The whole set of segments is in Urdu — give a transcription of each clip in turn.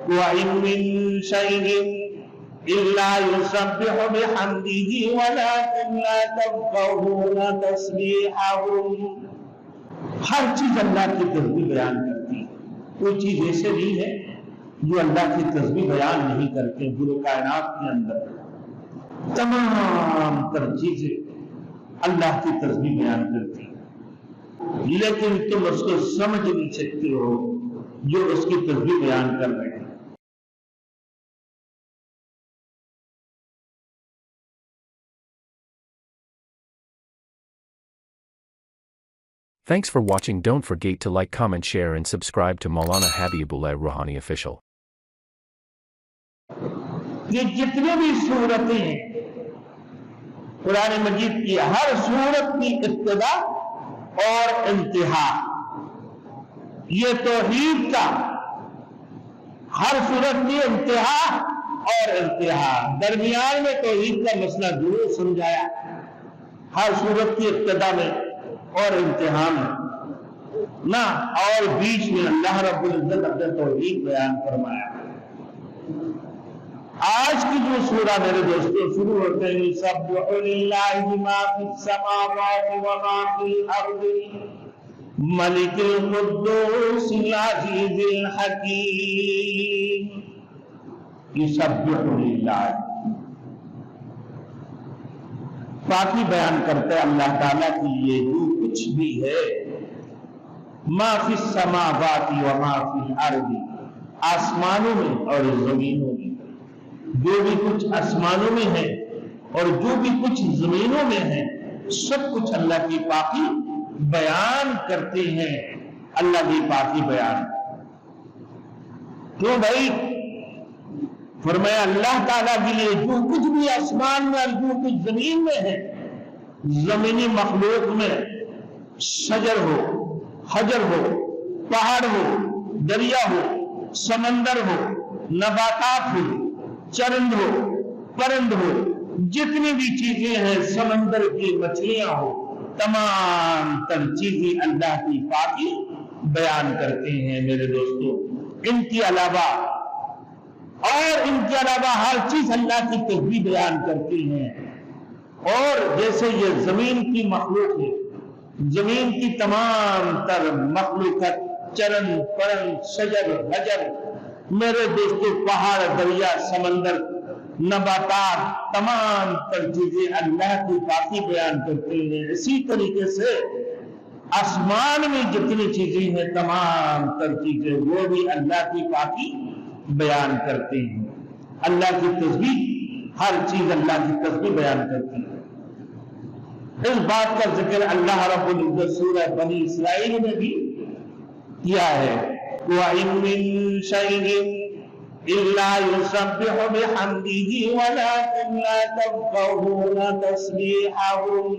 وَإِن مِّن شَيْءٍ إِلَّا يُسَبِّحُ بِحَمْدِهِ وَلَٰكِن لَّا تَفْقَهُونَ تَسْبِيحَهُمْ۔ ہر چیز اللہ کی تسبیح بیان کرتی ہے، کوئی چیز ایسے نہیں ہے جو اللہ کی تسبیح بیان نہیں کرتے۔ پورے کائنات کے اندر تمام تر چیزیں اللہ کی تسبیح بیان کرتی ہیں، لیکن تم اس کو سمجھ نہیں سکتے ہو جو اس کی تسبیح بیان کر رہے ہیں۔ Thanks for watching. Don't forget to like, comment, share and subscribe to Maulana Habibullah Ruhani Official. یہ جتنے بھی صورتیں ہیں قرآن مجید کی، ہر صورت کی ابتدا اور انتہا یہ توحید کا، ہر صورت کی انتہا اور انتہا، درمیان میں توحید کا مسئلہ ضرور سمجھایا، ہر صورت کی ابتدا میں اور انتہا میں نہ، اور بیچ میں اللہ رب العزت اپنے توحید بیان فرمایا۔ آج کی جو سورہ میرے دوستوں شروع ہوتے ہیں یسبح للہ ما فی السماوات وما فی الارض ملک القدوس العزیز الحکیم۔ یسبح للہ، پاکی بیان کرتے اللہ تعالیٰ کے لیے جو کچھ بھی ہے، ما فی السماوات وما فی الارض، آسمانوں میں اور زمینوں میں، جو بھی کچھ آسمانوں میں ہے اور جو بھی کچھ زمینوں میں ہے، سب کچھ اللہ کی پاکی بیان کرتے ہیں۔ اللہ کی پاکی بیان کیوں بھائی؟ فرمایا اللہ تعالیٰ کے لیے جو کچھ بھی آسمان میں اور جو کچھ زمین میں ہے، زمینی مخلوق میں شجر ہو، حجر ہو، پہاڑ ہو، دریا ہو، سمندر ہو، نباتات ہو، چرند ہو، پرند ہو، جتنی بھی چیزیں ہیں، سمندر کی مچھلیاں ہو، تمام تر چیزیں اللہ کی پاکی بیان کرتے ہیں میرے دوستو۔ ان کے علاوہ ہر چیز اللہ کی تسبیح بیان کرتی ہیں۔ اور جیسے یہ زمین کی مخلوق ہے، زمین کی تمام تر مخلوقات، چرند پرند، شجر حجر، میرے دوستو، پہاڑ، دریا، سمندر، نباتات، تمام تر چیزیں اللہ کی پاکی بیان کرتے ہیں۔ اسی طریقے سے آسمان میں جتنی چیزیں ہیں، تمام تر چیزیں وہ بھی اللہ کی پاکی بیان کرتے ہیں۔ اللہ کی تسبیح، ہر چیز اللہ کی تسبیح بیان کرتی ہے۔ اس بات کا ذکر اللہ رب العزت سورہ بنی اسرائیل میں بھی کیا ہے۔ وَإِن مِّن شَيْءٍ إِلَّا يُسَبِّحُ بِحَمْدِهِ وَلَٰكِن لَّا تَفْقَهُونَ تَسْبِيحَهُمْ۔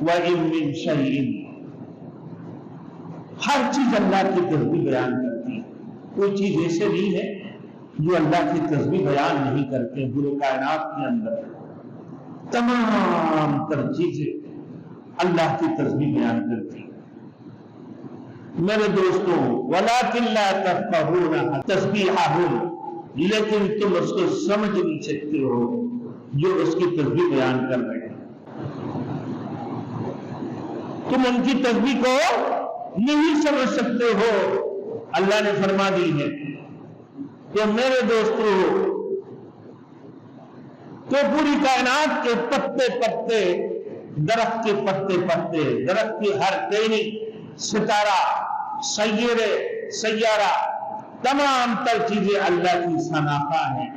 وَإِن مِّن شَيْءٍ، ہر چیز اللہ کی تسبیح بیان کرتی ہے، کوئی چیز ایسے نہیں ہے جو اللہ کی تسبیح بیان نہیں کرتے۔ پورے کائنات کے اندر تمام تر چیزیں اللہ کی تسبیح بیان کرتی ہیں میرے دوستوں۔ وَلَٰكِن لَّا تَفْقَهُونَ تَسْبِيحَهُمْ، لیکن تم اس کو سمجھ نہیں سکتے ہو جو اس کی تسبیح بیان کر رہے ہیں۔ تم ان کی تسبیح کو نہیں سمجھ سکتے ہو۔ اللہ نے فرما دی ہے کہ میرے دوستوں، تو پوری کائنات کے پتے پتے، درخت کے پتے پتے، درخت کی ہر ٹہنی، ستارہ، سیارہ، تمام تر چیزیں اللہ کی شناخت ہیں،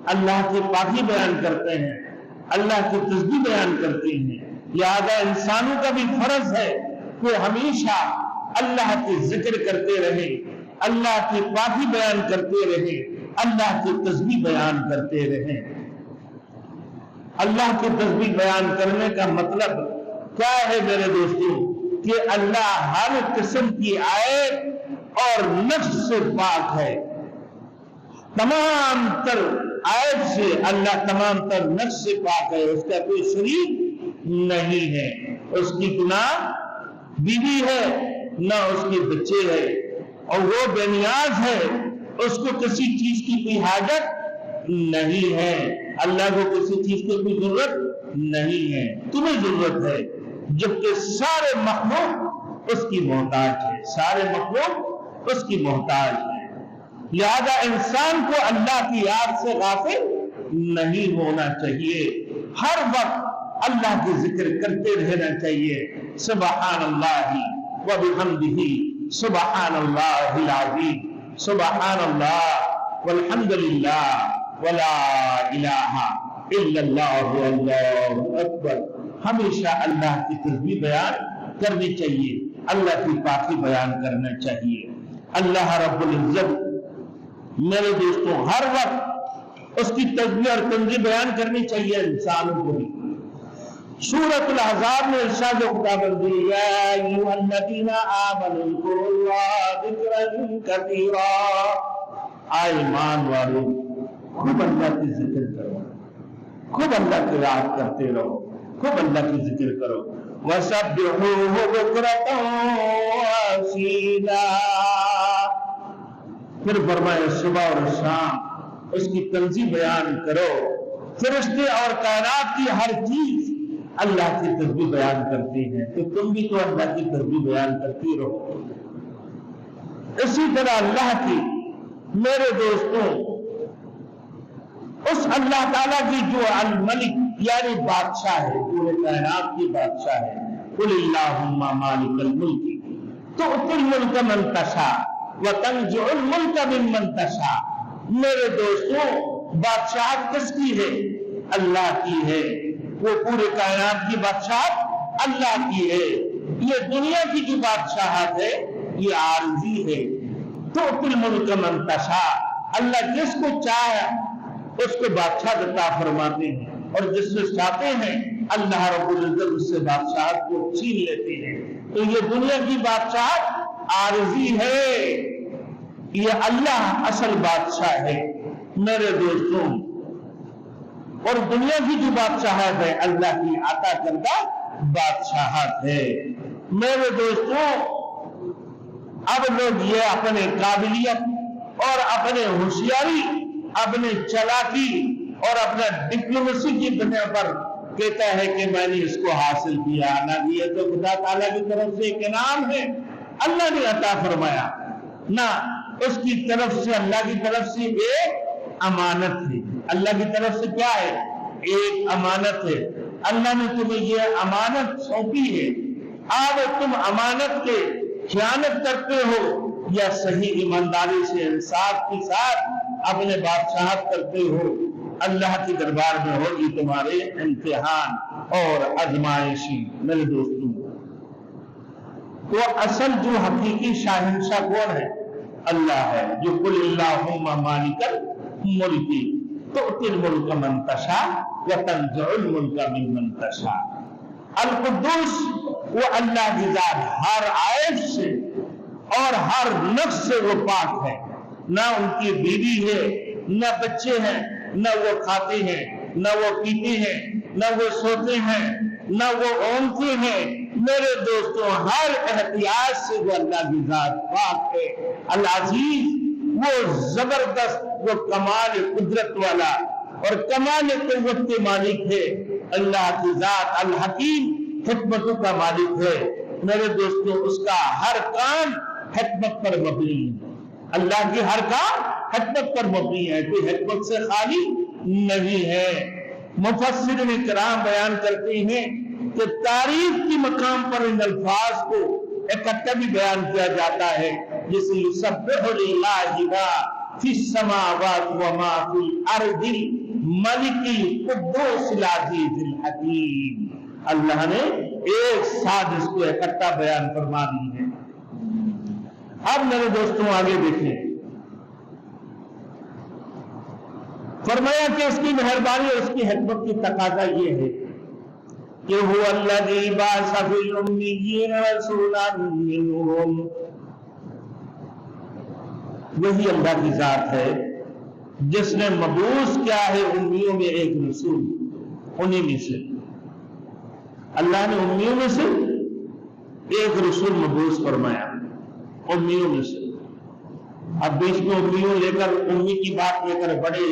اللہ کی پاکی بیان کرتے ہیں، اللہ کی تسبیح بیان کرتے ہیں۔ لہذا انسانوں کا بھی فرض ہے کہ ہمیشہ اللہ کی ذکر کرتے رہیں، اللہ کی پاکی بیان کرتے رہیں، اللہ کی تسبیح بیان کرتے رہیں۔ اللہ کی تسبیح بیان کرنے کا مطلب کیا ہے میرے دوستوں؟ کہ اللہ ہر قسم کی عیب اور نقص سے پاک ہے، تمام تر عیب سے اللہ تمام تر نقص سے پاک ہے، اس کا کوئی شریک نہیں ہے، اس کی نہ بیوی ہے نہ اس کے بچے ہے، اور وہ بے نیاز ہے اس کو کسی چیز کی کوئی حاجت نہیں ہے، اللہ کو کسی چیز کی کوئی ضرورت نہیں ہے، تمہیں ضرورت ہے، جبکہ سارے مخلوق اس کی محتاج ہے، سارے مخلوق اس کی محتاج ہے۔ لہذا انسان کو اللہ کی یاد سے غافل نہیں ہونا چاہیے، ہر وقت اللہ کی ذکر کرتے رہنا چاہیے، سبحان اللہ و بحمدہ سبحان اللہ العظیم، سبحان اللہ والحمد للہ ولا الہ الا اللہ واللہ اکبر۔ ہمیشہ اللہ کی تسبیح بیان کرنی چاہیے، اللہ کی پاکی بیان کرنا چاہیے۔ اللہ رب العزت میرے دوستوں ہر وقت اس کی تسبیح اور تنزیہ بیان کرنی چاہیے انسانوں کو بھی۔ سورۃ الاحزاب میں ارشاد خداوندی یا ایھا الذین آمنوا اذکروا اللہ ذکرا کثیرا، اے ایمان والو خوب اللہ کی ذکر کرو، خوب اللہ کی یاد کرتے رہو، خوب اللہ کی ذکر کرو۔ وسبحوہ بکرۃ وَأَصِیلًا، پھر فرمایا صبح اور شام اس کی تنزیہ بیان کرو۔ فرشتے اور کائنات کی ہر چیز اللہ کی تسبیح بیان کرتی ہیں، تو تم بھی تو اللہ کی تسبیح بیان کرتی رہو۔ اسی طرح اللہ کی میرے دوستوں اس اللہ تعالیٰ کی جو الملک یعنی بادشاہ ہے، پورے کائنات کی بادشاہ ہے، قل اللہم مالک الملک تؤتی الملک من تشاء وتنزع الملک ممن تشاء۔ میرے دوستوں بادشاہت کس کی ہے؟ اللہ کی ہے، وہ پورے کائنات کی بادشاہت اللہ کی ہے۔ یہ دنیا کی جو بادشاہت ہے یہ عارضی ہے۔ تؤتی الملک من تشاء، اللہ جس کو چاہے اس کو بادشاہ عطا فرماتے ہیں، اور جس سے چاہتے ہیں اللہ رب العزت اس سے بادشاہت کو چھین لیتے ہیں۔ تو یہ دنیا کی بادشاہت عارضی ہے، یہ اللہ اصل بادشاہ ہے میرے دوستوں۔ اور دنیا کی جو بادشاہت ہے اللہ کی عطا کردہ بادشاہت ہے میرے دوستوں۔ اب لوگ یہ اپنے قابلیت اور اپنے ہوشیاری، اپنے چالاکی اور اپنا ڈپلومیسی کی بنا پر کہتا ہے کہ میں نے اس کو حاصل کیا، نہ یہ تو خدا تعالیٰ کی طرف سے ایک انعام ہے، اللہ نے عطا فرمایا، نہ اس کی طرف سے، اللہ کی طرف سے ایک امانت ہے۔ اللہ کی طرف سے کیا ہے؟ ایک امانت ہے۔ اللہ نے تمہیں یہ امانت سونپی ہے، اب تم امانت کے خیانت کرتے ہو یا صحیح ایمانداری سے انصاف کے ساتھ اپنے بادشاہت کرتے ہو، اللہ کے دربار میں ہوگی تمہارے امتحان اور آزمائشی میرے دوستوں۔ تو اصل جو حقیقی شاہنشاہ کون ہے؟ اللہ ہے، جو قل اللہم مالک الملک تؤتی الملک من تشاء وتنزع الملک ممن تشاء۔ القدوس وہ اللہ کی ذات ہر عیب سے اور ہر نقص سے وہ پاک ہے، نہ ان کی بیوی ہے، نہ بچے ہیں، نہ وہ کھاتے ہیں، نہ وہ پیتے ہیں، نہ وہ سوتے ہیں، نہ وہ اونگتے ہیں میرے دوستوں۔ ہر احتیاط سے وہ اللہ کی ذات پاک ہے، العزیز وہ زبردست، وہ کمال قدرت والا اور کمال قوت کے مالک ہے، اللہ کی ذات الحکیم حکمتوں کا مالک ہے میرے دوستوں۔ اس کا ہر کام حکمت پر مبنی ہے، اللہ کی ہر کام حکمت پر مبنی ہے، کوئی حکمت سے خالی نہیں ہے۔ مفسرین کرام بیان کرتے ہیں کہ تعریف کی مقام پر ان الفاظ کو اکٹھا بھی بیان کیا جاتا ہے، جیسے یسبح للہ ما فی السماوات وما فی الارض ملک القدوس العزیز الحکیم۔ اللہ نے ایک ساتھ اس کو اکٹھا بیان فرما دی ہے۔ اب میرے دوستوں آگے دیکھیں، فرمایا کہ اس کی مہربانی اور اس کی حکمت کی تقاضا یہ ہے کہ هو الذی بعث فی الامیین رسولا منہم، وہی اللہ کی ذات ہے جس نے مبعوث کیا ہے امیوں میں ایک رسول، انہی میں سے اللہ نے امیوں میں سے ایک رسول مبعوث فرمایا، امیوں میں سے۔ اب بیچ میں امیوں لے کر امی کی بات لے کر بڑے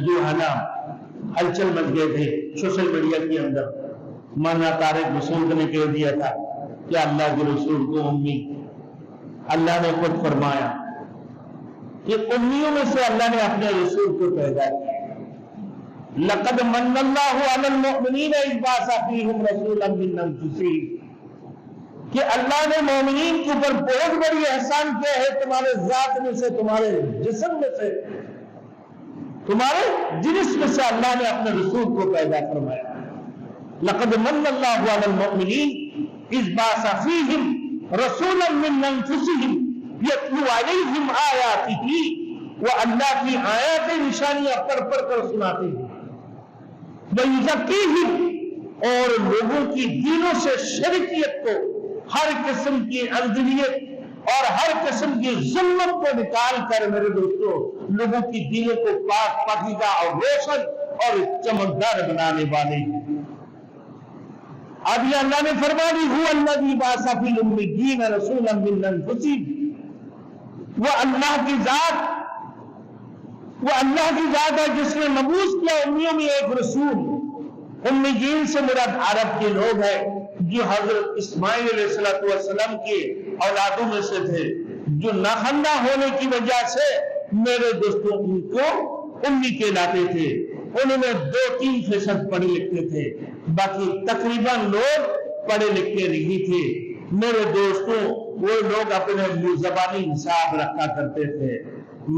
جو ہے نا ہلچل مچ گئے تھے سوشل میڈیا کے اندر. مولانا طارق رسول نے کہہ دیا تھا کہ اللہ کے رسول کو امی. اللہ نے خود فرمایا کہ امیوں میں سے اللہ نے اپنے رسول کو پیدا کیا. لقد من اللہ علی المؤمنین اذ بعث فیہم رسولا من انفسہم، کہ اللہ نے مومنین کے اوپر بہت بڑی احسان کیا ہے، تمہارے ذات میں سے، تمہارے جسم میں سے، تمہارے جنس میں سے اللہ نے اپنے رسول کو پیدا فرمایا. لقد من اللہ علی المؤمنین اذ بعث فیہم رسولا من انفسہم یتلو علیہم آیاتہ، وہ اللہ کی آیات نشانیاں پڑھ پڑھ کر سناتے ہیں. وَيُزَكِّيهِمْ، اور لوگوں کی دینوں سے شرکیت کو، ہر قسم کی اندھیریت اور ہر قسم کی ظلمت کو نکال کر میرے دوستو لوگوں کی دینوں کو پاک پاکیزہ اور روشن اور چمکدار بنانے والے ہیں. اب یہ اللہ نے فرما دی هُوَ الَّذِي بَعَثَ فِي الْأُمِّيِّينَ رَسُولًا مِّنْ أَنفُسِهِمْ، وہ اللہ کی ذات، وہ اللہ کی ذات ہے جس نے مبعوث کیا امیوں میں ایک رسول. امیین سے مراد عرب کے لوگ ہیں جو حضرت اسماعیل علیہ السلام کے اولادوں میں سے تھے، جو ناخندہ ہونے کی وجہ سے میرے دوستوں ان کو امی کہلاتے تھے. انہوں نے 2-3% پڑھے لکھے تھے، باقی تقریباً لوگ پڑھے لکھے نہیں تھے. میرے دوستوں وہ لوگ اپنے زبانی حساب رکھا کرتے تھے،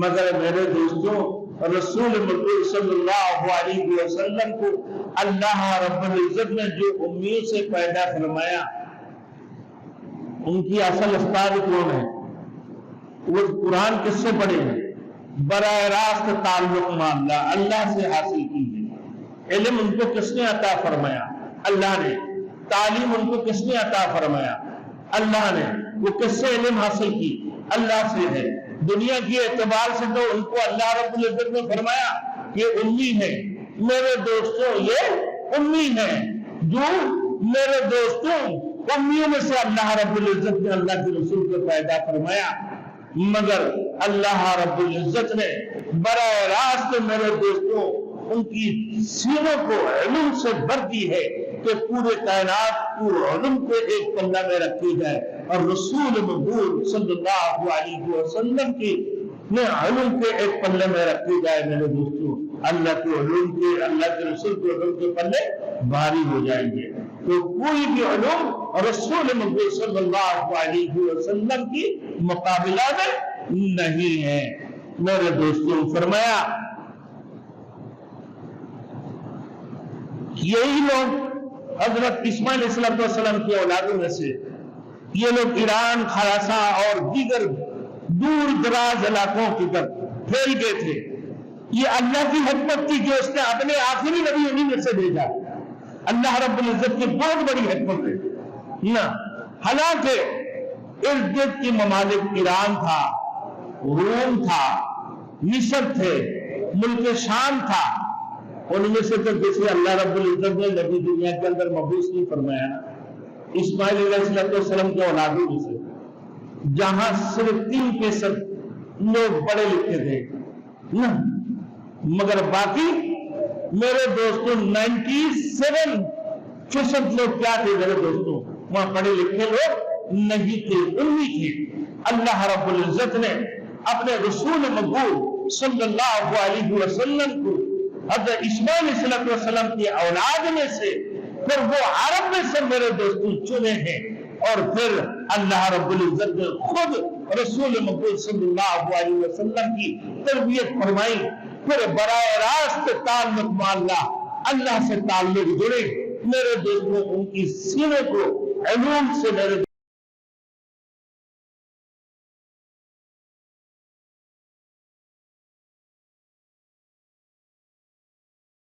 مگر میرے دوستوں رسول مطلوب صلی اللہ علیہ وسلم کو اللہ رب العزت نے جو امیوں سے پیدا فرمایا، ان کی اصل استاد کون ہے؟ وہ قرآن کس سے پڑھے ہیں؟ براہ راست تعلق معاملہ اللہ سے حاصل کیجیے. علم ان کو کس نے عطا فرمایا؟ اللہ نے. تعلیم ان کو کس نے عطا فرمایا؟ اللہ نے. وہ کس سے علم حاصل کی؟ اللہ سے ہے. دنیا کے اعتبار سے تو ان کو اللہ رب العزت نے فرمایا یہ امی ہے. میرے دوستوں یہ امی ہے، جو میرے دوستوں امیوں میں سے اللہ رب العزت نے اللہ کے رسول کو پیدا فرمایا. مگر اللہ رب العزت نے براہ راست میرے دوستوں ان کی سینوں کو علم سے بھر دی ہے کہ پورے کائنات کو علم کو ایک پلہ میں رکھی جائے، اور رسول مبعوث صلی اللہ علیہ وسلم کی علم کے ایک پلے میں رکھی جائے. میرے دوستوں اللہ کے علوم کے، اللہ کے رسول کے علوم کے پلے بھاری ہو جائیں گے. تو کوئی بھی علوم رسول مبعوث صلی اللہ علیہ وسلم کی مقابلہ میں نہیں ہے. میرے دوستوں فرمایا یہی لوگ حضرت اسماعیل علیہ السلام کی اولادوں میں سے، یہ لوگ ایران، خراساں اور دیگر دور دراز علاقوں کی طرف پھیل گئے تھے. یہ اللہ کی حکمت تھی کہ اس نے اپنے آخری نبی انہیں میں سے بھیجا. اللہ رب العزت کی بہت بڑی حکمت ہے نا. حالانکہ ارد گرد کی ممالک ایران تھا، روم تھا، مصر تھے، ملک شام تھا. ان میں سے تو کسی اللہ رب العزت نے نبی دنیا کے اندر مبعوث نہیں فرمایا نا. اسماعیل علیہ السلام کے اولادوں میں سے جہاں صرف 3% لوگ پڑھے لکھے تھے نا، مگر باقی میرے دوستوں 97% لوگ کیا تھے میرے دوستوں؟ وہاں پڑھے لکھے لوگ نہیں تھے، امی تھے. اللہ رب العزت نے اپنے رسول مبعوث صلی اللہ علیہ وسلم کو حضرت اسماعیل علیہ السلام کی اولاد میں سے، پھر وہ عرب میں سے میرے دوستوں چنے ہیں، اور پھر اللہ رب العزت نے خود رسول مبعوث صلی اللہ علیہ وسلم کی تربیت فرمائی. پھر براہ راست تعلق معاملہ اللہ سے تعلق جڑے. میرے دوستوں ان کی سینے کو علوم سے میرے